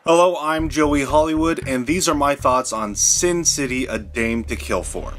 Hello, I'm Joey Hollywood, and these are my thoughts on Sin City: A Dame to Kill For.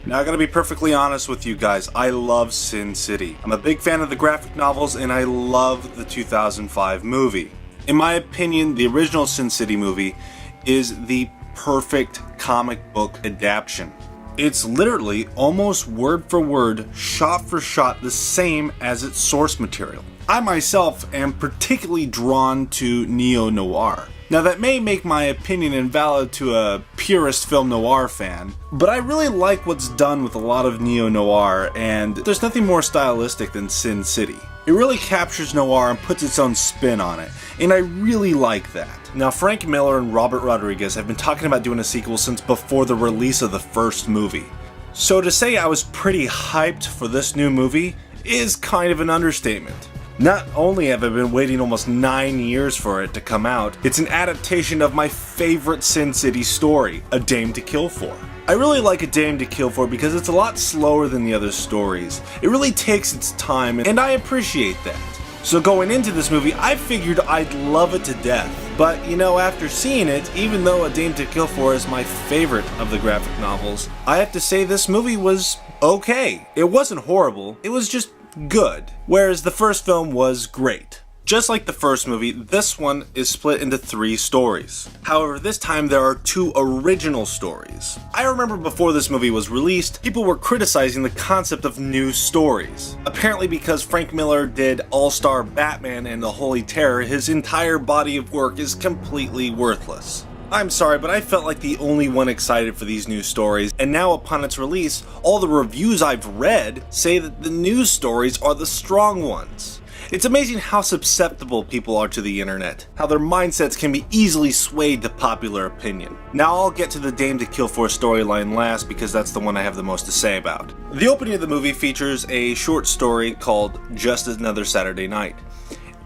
Now, I gotta be perfectly honest with you guys, I love Sin City. I'm a big fan of the graphic novels, and I love the 2005 movie. In my opinion, the original Sin City movie is the perfect comic book adaptation. It's literally almost word for word, shot for shot, the same as its source material. I myself am particularly drawn to neo-noir. Now, that may make my opinion invalid to a purist film noir fan, but I really like what's done with a lot of neo-noir, and there's nothing more stylistic than Sin City. It really captures noir and puts its own spin on it, and I really like that. Now, Frank Miller and Robert Rodriguez have been talking about doing a sequel since before the release of the first movie. So to say I was pretty hyped for this new movie is kind of an understatement. Not only have I been waiting almost 9 years for it to come out, it's an adaptation of my favorite Sin City story, A Dame to Kill For. I really like A Dame to Kill For because it's a lot slower than the other stories. It really takes its time, and I appreciate that. So going into this movie, I figured I'd love it to death. But, you know, after seeing it, even though A Dame to Kill For is my favorite of the graphic novels, I have to say this movie was okay. It wasn't horrible, it was just good, whereas the first film was great. Just like the first movie, this one is split into 3 stories. However, this time there are 2 original stories. I remember before this movie was released, people were criticizing the concept of new stories. Apparently because Frank Miller did All-Star Batman and the Holy Terror, his entire body of work is completely worthless. I'm sorry, but I felt like the only one excited for these new stories, and now upon its release, all the reviews I've read say that the new stories are the strong ones. It's amazing how susceptible people are to the internet, how their mindsets can be easily swayed to popular opinion. Now I'll get to the Dame to Kill For storyline last because that's the one I have the most to say about. The opening of the movie features a short story called Just Another Saturday Night.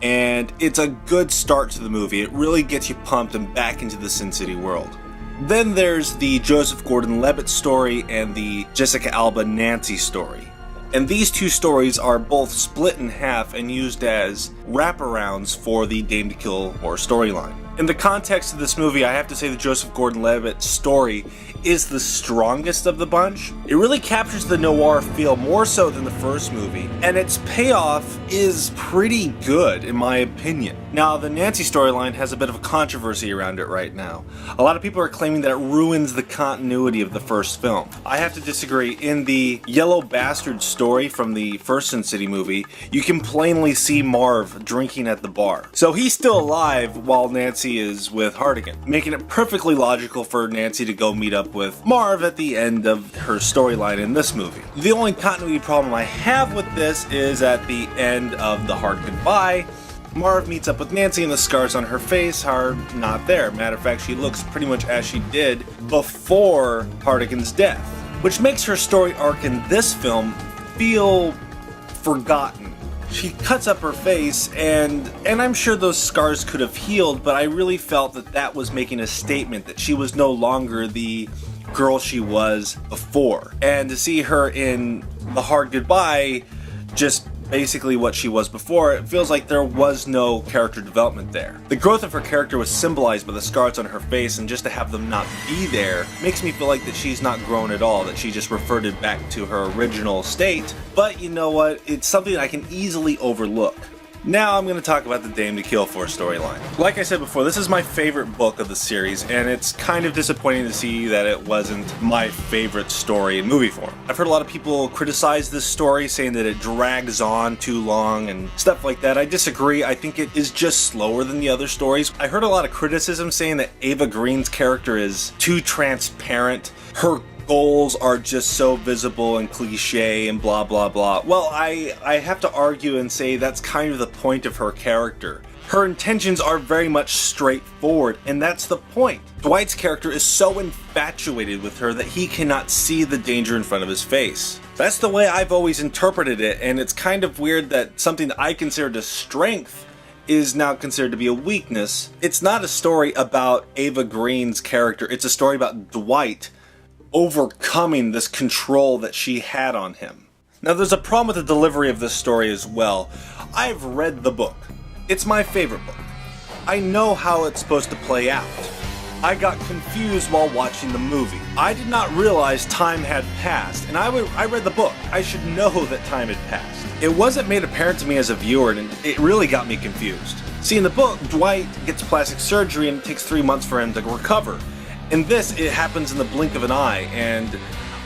And it's a good start to the movie. It really gets you pumped and back into the Sin City world. Then there's the Joseph Gordon-Levitt story and the Jessica Alba Nancy story. And these 2 stories are both split in half and used as wraparounds for the Dame to Kill For storyline. In the context of this movie, I have to say the Joseph Gordon-Levitt story is the strongest of the bunch. It really captures the noir feel more so than the first movie, and its payoff is pretty good in my opinion. Now, the Nancy storyline has a bit of a controversy around it right now. A lot of people are claiming that it ruins the continuity of the first film. I have to disagree. In the Yellow Bastard story from the first Sin City movie, you can plainly see Marv drinking at the bar. So he's still alive while Nancy is with Hartigan, making it perfectly logical for Nancy to go meet up with Marv at the end of her storyline in this movie. The only continuity problem I have with this is at the end of The Hard Goodbye, Marv meets up with Nancy and the scars on her face are not there. Matter of fact, she looks pretty much as she did before Hartigan's death, which makes her story arc in this film feel forgotten. She cuts up her face, and I'm sure those scars could have healed, but I really felt that that was making a statement that she was no longer the girl she was before. And to see her in The Hard Goodbye, just basically what she was before, it feels like there was no character development there. The growth of her character was symbolized by the scars on her face, and just to have them not be there makes me feel like that she's not grown at all, that she just reverted back to her original state. But you know what? It's something I can easily overlook. Now I'm going to talk about the Dame to Kill For storyline. Like I said before, this is my favorite book of the series, and it's kind of disappointing to see that it wasn't my favorite story in movie form. I've heard a lot of people criticize this story, saying that it drags on too long and stuff like that. I disagree. I think it is just slower than the other stories. I heard a lot of criticism saying that Ava Green's character is too transparent. Her goals are just so visible and cliche and blah blah blah. Well, I have to argue and say that's kind of the point of her character. Her intentions are very much straightforward, and that's the point. Dwight's character is so infatuated with her that he cannot see the danger in front of his face. That's the way I've always interpreted it, and it's kind of weird that something that I considered a strength is now considered to be a weakness. It's not a story about Ava Green's character, it's a story about Dwight overcoming this control that she had on him. Now, there's a problem with the delivery of this story as well. I've read the book. It's my favorite book. I know how it's supposed to play out. I got confused while watching the movie. I did not realize time had passed, and I read the book. I should know that time had passed. It wasn't made apparent to me as a viewer, and it really got me confused. See, in the book, Dwight gets plastic surgery and it takes 3 months for him to recover. In this, it happens in the blink of an eye, and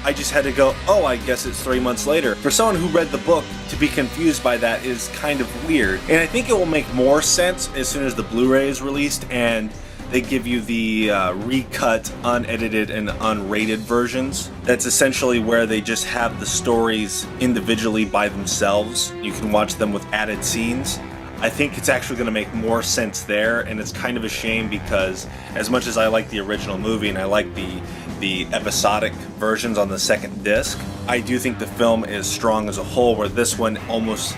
I just had to go, oh, I guess it's 3 months later. For someone who read the book, to be confused by that is kind of weird. And I think it will make more sense as soon as the Blu-ray is released and they give you the recut, unedited, and unrated versions. That's essentially where they just have the stories individually by themselves. You can watch them with added scenes. I think it's actually going to make more sense there, and it's kind of a shame because as much as I like the original movie and I like the episodic versions on the second disc, I do think the film is strong as a whole, where this one almost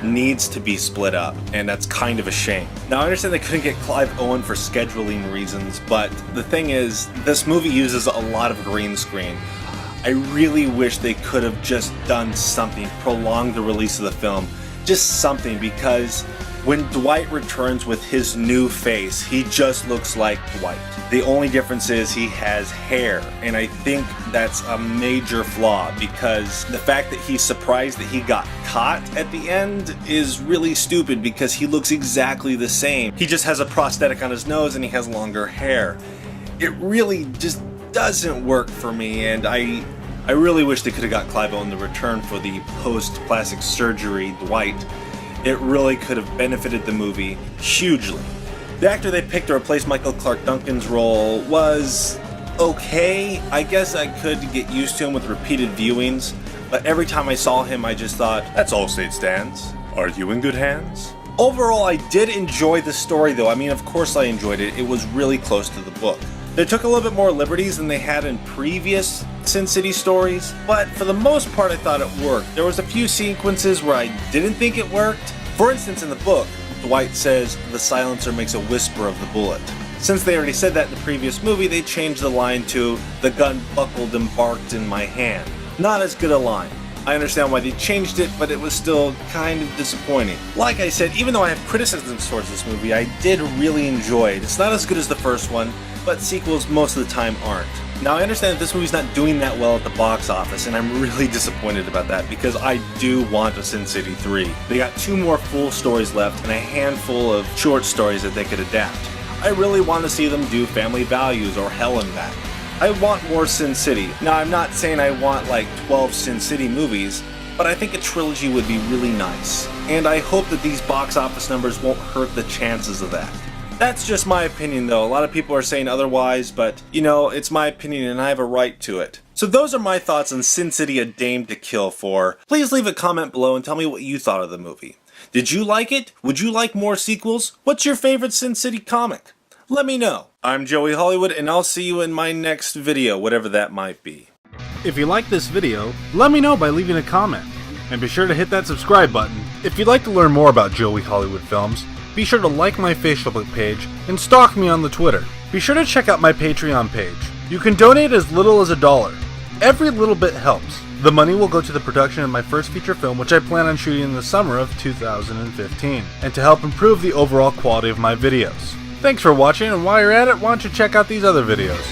needs to be split up, and that's kind of a shame. Now, I understand they couldn't get Clive Owen for scheduling reasons, but the thing is, this movie uses a lot of green screen. I really wish they could have just done something, prolonged the release of the film, just something, because when Dwight returns with his new face, he just looks like Dwight. The only difference is he has hair, and I think that's a major flaw, because the fact that he's surprised that he got caught at the end is really stupid, because he looks exactly the same. He just has a prosthetic on his nose and he has longer hair. It really just doesn't work for me, and I really wish they could have got Clive Owen to return for the post-plastic surgery Dwight. It really could have benefited the movie hugely. The actor they picked to replace Michael Clarke Duncan's role was okay. I guess I could get used to him with repeated viewings, but every time I saw him I just thought, that's all state stands. Are you in good hands? Overall, I did enjoy the story though. I mean, of course I enjoyed it. It was really close to the book. They took a little bit more liberties than they had in previous Sin City stories, but for the most part I thought it worked. There was a few sequences where I didn't think it worked. For instance, in the book, Dwight says the silencer makes a whisper of the bullet. Since they already said that in the previous movie, they changed the line to the gun buckled and barked in my hand. Not as good a line. I understand why they changed it, but it was still kind of disappointing. Like I said, even though I have criticisms towards this movie, I did really enjoy it. It's not as good as the first one, but sequels most of the time aren't. Now, I understand that this movie's not doing that well at the box office, and I'm really disappointed about that because I do want a Sin City 3. They got 2 more full stories left and a handful of short stories that they could adapt. I really want to see them do Family Values or Hell and Back. I want more Sin City. Now, I'm not saying I want like 12 Sin City movies, but I think a trilogy would be really nice. And I hope that these box office numbers won't hurt the chances of that. That's just my opinion though. A lot of people are saying otherwise, but you know, it's my opinion and I have a right to it. So those are my thoughts on Sin City: A Dame to Kill For. Please leave a comment below and tell me what you thought of the movie. Did you like it? Would you like more sequels? What's your favorite Sin City comic? Let me know. I'm Joey Hollywood and I'll see you in my next video, whatever that might be. If you like this video, let me know by leaving a comment. And be sure to hit that subscribe button. If you'd like to learn more about Joey Hollywood Films, be sure to like my FacialBook page and stalk me on the Twitter. Be sure to check out my Patreon page. You can donate as little as $1. Every little bit helps. The money will go to the production of my first feature film, which I plan on shooting in the summer of 2015, and to help improve the overall quality of my videos. Thanks for watching, and while you're at it, why don't you check out these other videos.